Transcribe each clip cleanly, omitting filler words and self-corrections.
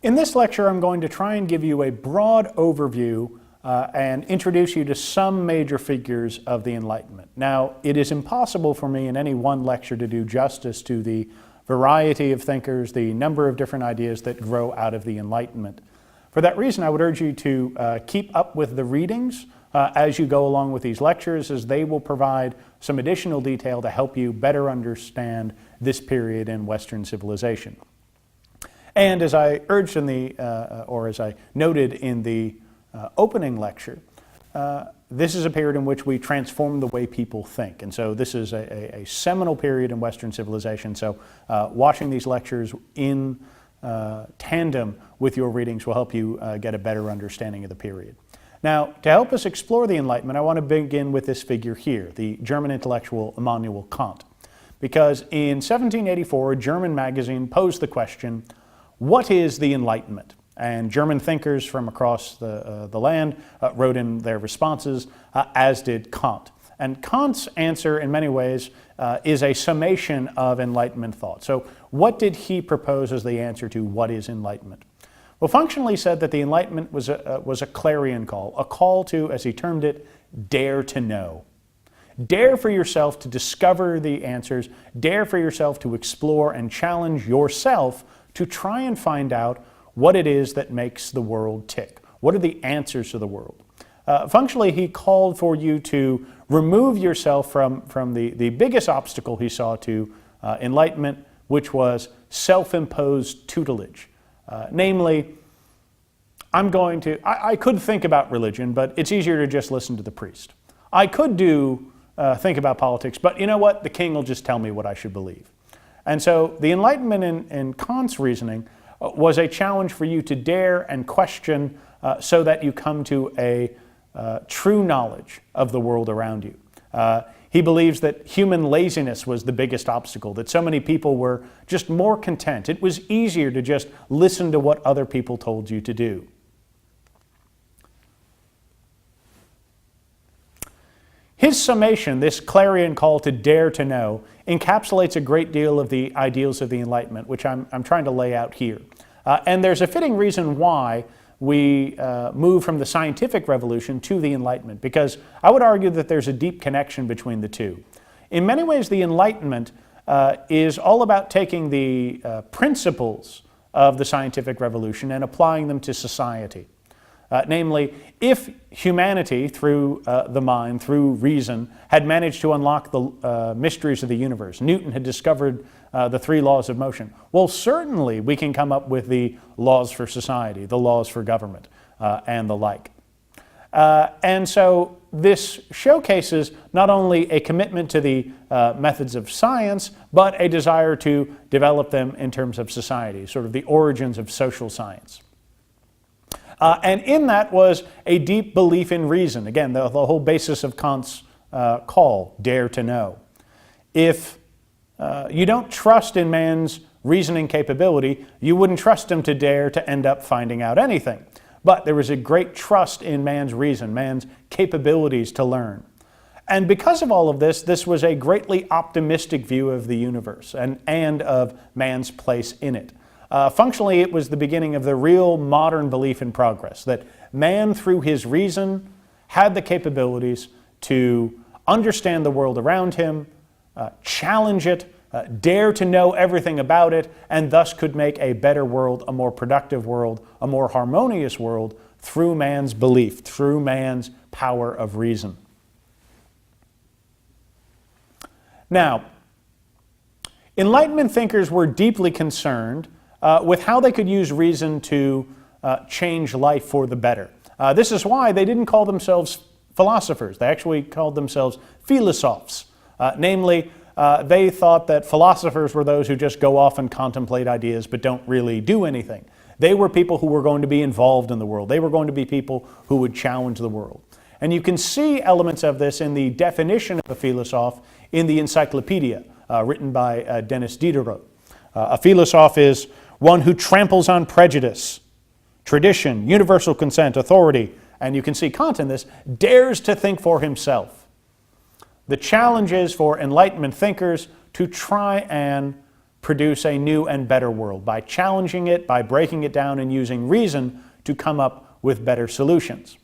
In this lecture, I'm going to try and give you a broad overview and introduce you to some major figures of the Enlightenment. Now, it is impossible for me in any one lecture to do justice to the variety of thinkers, the number of different ideas that grow out of the Enlightenment. For that reason, I would urge you to keep up with the readings as you go along with these lectures, as they will provide some additional detail to help you better understand this period in Western civilization. And as I urged in or as I noted in the opening lecture, this is a period in which we transform the way people think. And so this is a seminal period in Western civilization. So watching these lectures in tandem with your readings will help you get a better understanding of the period. Now, to help us explore the Enlightenment, I want to begin with this figure here, the German intellectual Immanuel Kant. Because in 1784, a German magazine posed the question, what is the Enlightenment? And German thinkers from across the land wrote in their responses, as did Kant. And Kant's answer, in many ways, is a summation of Enlightenment thought. So what did he propose as the answer to what is Enlightenment? Well, functionally he said that the Enlightenment was a clarion call, a call to, as he termed it, dare to know. Dare for yourself to discover the answers, dare for yourself to explore and challenge yourself to try and find out what it is that makes the world tick. What are the answers to the world? Functionally, he called for you to remove yourself from the biggest obstacle he saw to enlightenment, which was self-imposed tutelage. Namely, I could think about religion, but it's easier to just listen to the priest. I could think about politics, but you know what? The king will just tell me what I should believe. And so the Enlightenment in Kant's reasoning was a challenge for you to dare and question so that you come to a true knowledge of the world around you. He believes that human laziness was the biggest obstacle, that so many people were just more content. It was easier to just listen to what other people told you to do. His summation, this clarion call to dare to know, encapsulates a great deal of the ideals of the Enlightenment, which I'm trying to lay out here. And there's a fitting reason why we move from the scientific revolution to the Enlightenment, because I would argue that there's a deep connection between the two. In many ways, the Enlightenment is all about taking the principles of the scientific revolution and applying them to society. Namely, if humanity, through the mind, through reason, had managed to unlock the mysteries of the universe, Newton had discovered the 3 laws of motion, well, certainly we can come up with the laws for society, the laws for government, and the like. And so this showcases not only a commitment to the methods of science, but a desire to develop them in terms of society, sort of the origins of social science. And in that was a deep belief in reason. Again, the whole basis of Kant's call, dare to know. If you don't trust in man's reasoning capability, you wouldn't trust him to dare to end up finding out anything. But there was a great trust in man's reason, man's capabilities to learn. And because of all of this, this was a greatly optimistic view of the universe and of man's place in it. Functionally, it was the beginning of the real modern belief in progress, that man, through his reason, had the capabilities to understand the world around him, challenge it, dare to know everything about it, and thus could make a better world, a more productive world, a more harmonious world through man's belief, through man's power of reason. Now, Enlightenment thinkers were deeply concerned with how they could use reason to change life for the better. This is why they didn't call themselves philosophers. They actually called themselves philosophes. Namely, they thought that philosophers were those who just go off and contemplate ideas but don't really do anything. They were people who were going to be involved in the world. They were going to be people who would challenge the world. And you can see elements of this in the definition of a philosophe in the encyclopedia written by Denis Diderot. A philosophe is one who tramples on prejudice, tradition, universal consent, authority, and you can see Kant in this, dares to think for himself. The challenge is for Enlightenment thinkers to try and produce a new and better world, by challenging it, by breaking it down and using reason to come up with better solutions.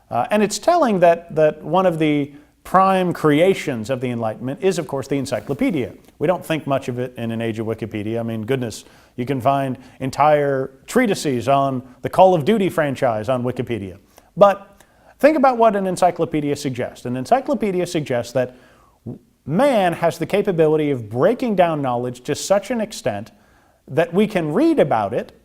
And it's telling that one of the prime creations of the Enlightenment is, of course, the encyclopedia. We don't think much of it in an age of Wikipedia. I mean, goodness, you can find entire treatises on the Call of Duty franchise on Wikipedia. But think about what an encyclopedia suggests. An encyclopedia suggests that man has the capability of breaking down knowledge to such an extent that we can read about it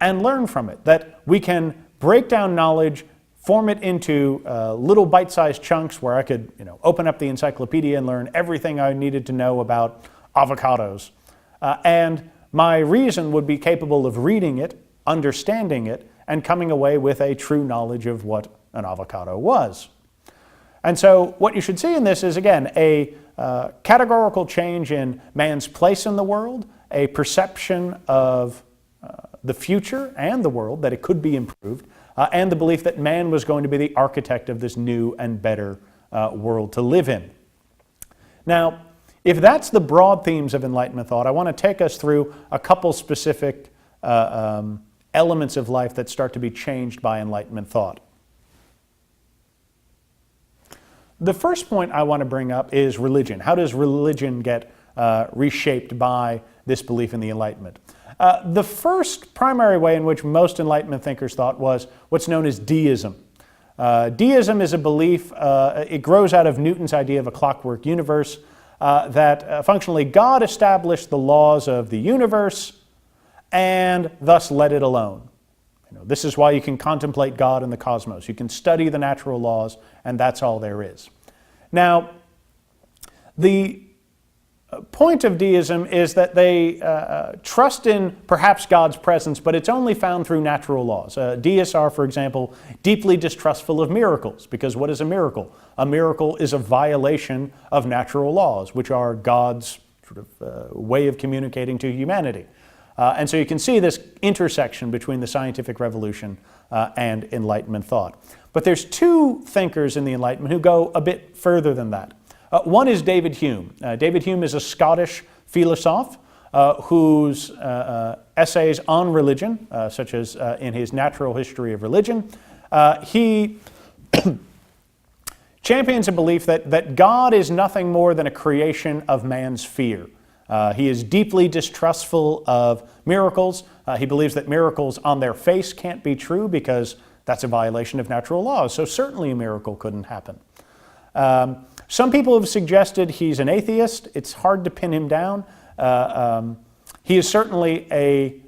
and learn from it, that we can break down knowledge, form it into little bite-sized chunks where I could open up the encyclopedia and learn everything I needed to know about avocados. And my reason would be capable of reading it, understanding it, and coming away with a true knowledge of what an avocado was. And so what you should see in this is, again, a categorical change in man's place in the world, a perception of the future and the world, that it could be improved, and the belief that man was going to be the architect of this new and better world to live in. Now, if that's the broad themes of Enlightenment thought, I want to take us through a couple specific elements of life that start to be changed by Enlightenment thought. The first point I want to bring up is religion. How does religion get reshaped by this belief in the Enlightenment? The first primary way in which most Enlightenment thinkers thought was what's known as deism. Deism is a belief, it grows out of Newton's idea of a clockwork universe, that functionally God established the laws of the universe and thus let it alone. This is why you can contemplate God in the cosmos. You can study the natural laws, and that's all there is. Now, the point of deism is that they trust in perhaps God's presence, but it's only found through natural laws. Deists are, for example, deeply distrustful of miracles, because what is a miracle? A miracle is a violation of natural laws, which are God's sort of way of communicating to humanity. And so you can see this intersection between the scientific revolution and Enlightenment thought. But there's two thinkers in the Enlightenment who go a bit further than that. One is David Hume. David Hume is a Scottish philosopher whose essays on religion, such as in his Natural History of Religion, he champions a belief that God is nothing more than a creation of man's fear. He is deeply distrustful of miracles. He believes that miracles on their face can't be true because that's a violation of natural laws. So certainly a miracle couldn't happen. Some people have suggested he's an atheist. It's hard to pin him down. He is certainly a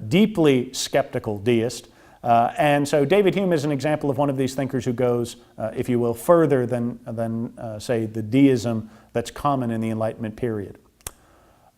deeply skeptical deist. And so David Hume is an example of one of these thinkers who goes, if you will, further than say, the deism that's common in the Enlightenment period.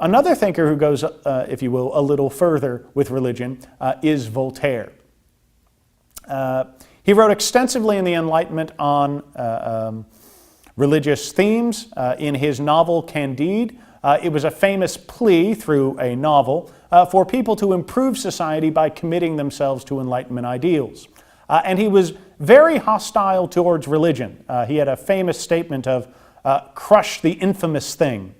Another thinker who goes, if you will, a little further with religion is Voltaire. He wrote extensively in the Enlightenment on religious themes. In his novel Candide, it was a famous plea through a novel for people to improve society by committing themselves to Enlightenment ideals. And he was very hostile towards religion. He had a famous statement of crush the infamous thing.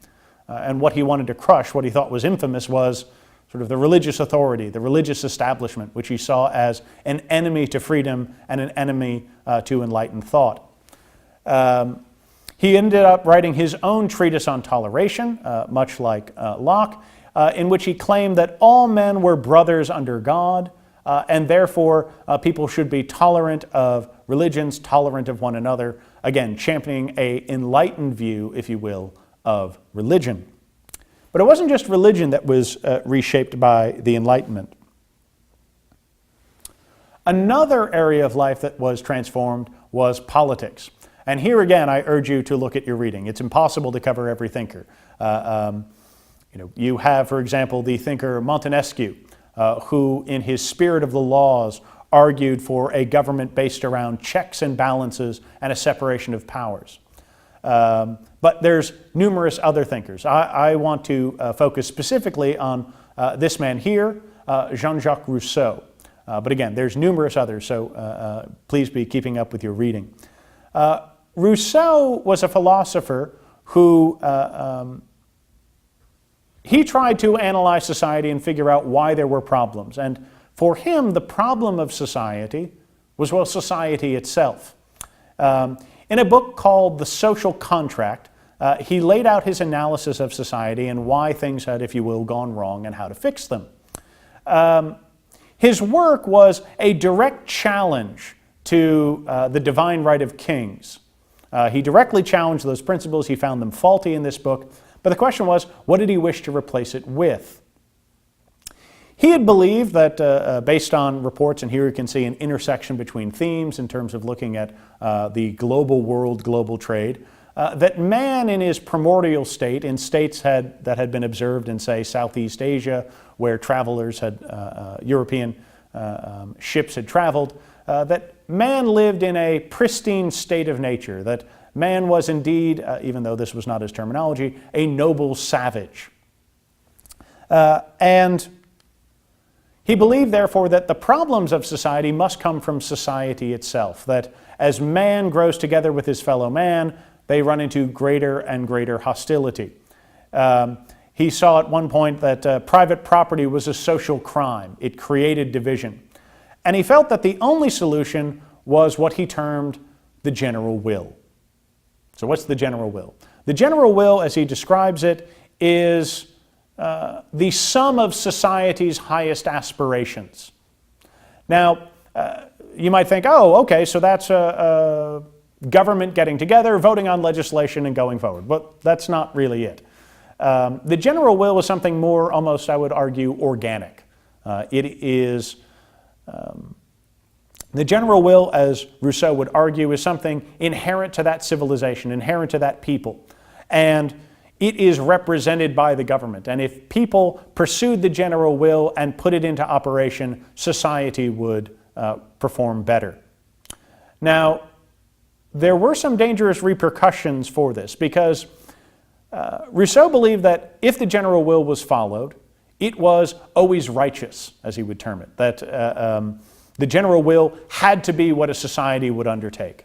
And what he wanted to crush, what he thought was infamous, was sort of the religious authority, the religious establishment, which he saw as an enemy to freedom and an enemy to enlightened thought. He ended up writing his own treatise on toleration, much like Locke, in which he claimed that all men were brothers under God, and therefore people should be tolerant of religions, tolerant of one another, again, championing an enlightened view, if you will, of religion. But it wasn't just religion that was reshaped by the Enlightenment. Another area of life that was transformed was politics. And here again, I urge you to look at your reading. It's impossible to cover every thinker. You have, for example, the thinker Montesquieu, who in his Spirit of the Laws argued for a government based around checks and balances and a separation of powers. But there's numerous other thinkers. I want to focus specifically on this man here, Jean-Jacques Rousseau. But again, there's numerous others, so please be keeping up with your reading. Rousseau was a philosopher who he tried to analyze society and figure out why there were problems. And for him, the problem of society was, well, society itself. In a book called The Social Contract, he laid out his analysis of society and why things had, if you will, gone wrong and how to fix them. His work was a direct challenge to the divine right of kings. He directly challenged those principles. He found them faulty in this book. But the question was, what did he wish to replace it with? He had believed that, based on reports, and here you can see an intersection between themes in terms of looking at the global world, global trade, that man in his primordial state, in states that had been observed in, say, Southeast Asia, where travelers had, European ships had traveled, that man lived in a pristine state of nature, that man was indeed, even though this was not his terminology, a noble savage. And he believed, therefore, that the problems of society must come from society itself, that as man grows together with his fellow man, they run into greater and greater hostility. He saw at one point that private property was a social crime. It created division. And he felt that the only solution was what he termed the general will. So what's the general will? The general will, as he describes it, is the sum of society's highest aspirations. Now, you might think, oh, okay, so that's government getting together, voting on legislation, and going forward. But that's not really it. The general will is something more, almost, I would argue, organic. It is the general will, as Rousseau would argue, is something inherent to that civilization, inherent to that people. And it is represented by the government. And if people pursued the general will and put it into operation, society would perform better. Now, there were some dangerous repercussions for this, because Rousseau believed that if the general will was followed, it was always righteous, as he would term it, that the general will had to be what a society would undertake.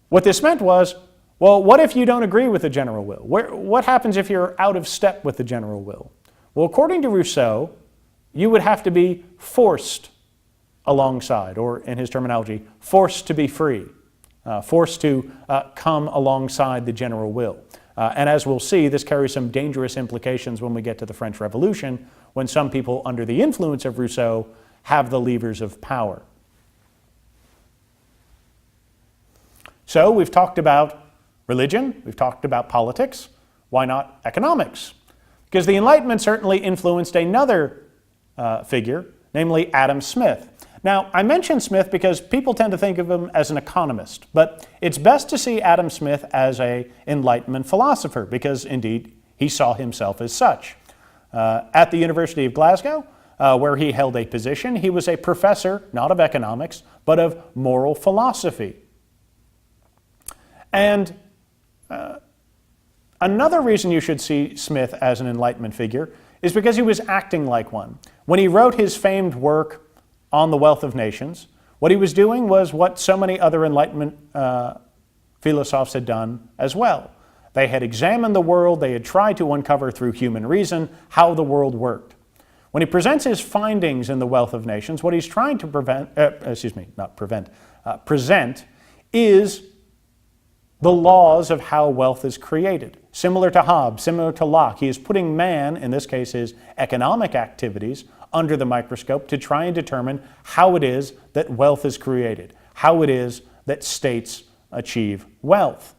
What this meant was, well, what if you don't agree with the general will? What happens if you're out of step with the general will? Well, according to Rousseau, you would have to be forced alongside, or in his terminology, forced to be free, forced to come alongside the general will. And as we'll see, this carries some dangerous implications when we get to the French Revolution, when some people under the influence of Rousseau have the levers of power. So we've talked about religion, we've talked about politics. Why not economics? Because the Enlightenment certainly influenced another figure, namely Adam Smith. Now, I mention Smith because people tend to think of him as an economist, but it's best to see Adam Smith as an Enlightenment philosopher, because indeed he saw himself as such. At the University of Glasgow, where he held a position, he was a professor, not of economics, but of moral philosophy. And another reason you should see Smith as an Enlightenment figure is because he was acting like one. When he wrote his famed work on the Wealth of Nations, what he was doing was what so many other Enlightenment philosophers had done as well. They had examined the world, they had tried to uncover through human reason how the world worked. When he presents his findings in the Wealth of Nations, what he's trying to present is the laws of how wealth is created. Similar to Hobbes, similar to Locke, he is putting man, in this case his economic activities, under the microscope to try and determine how it is that wealth is created, how it is that states achieve wealth.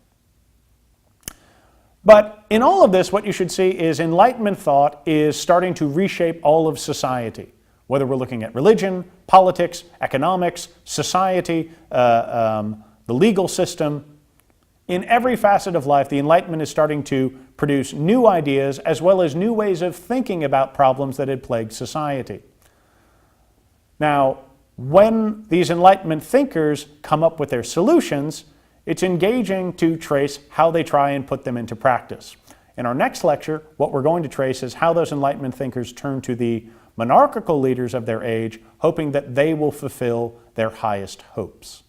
But in all of this, what you should see is Enlightenment thought is starting to reshape all of society, whether we're looking at religion, politics, economics, society, the legal system. In every facet of life, the Enlightenment is starting to produce new ideas as well as new ways of thinking about problems that had plagued society. Now, when these Enlightenment thinkers come up with their solutions, it's engaging to trace how they try and put them into practice. In our next lecture, what we're going to trace is how those Enlightenment thinkers turn to the monarchical leaders of their age, hoping that they will fulfill their highest hopes.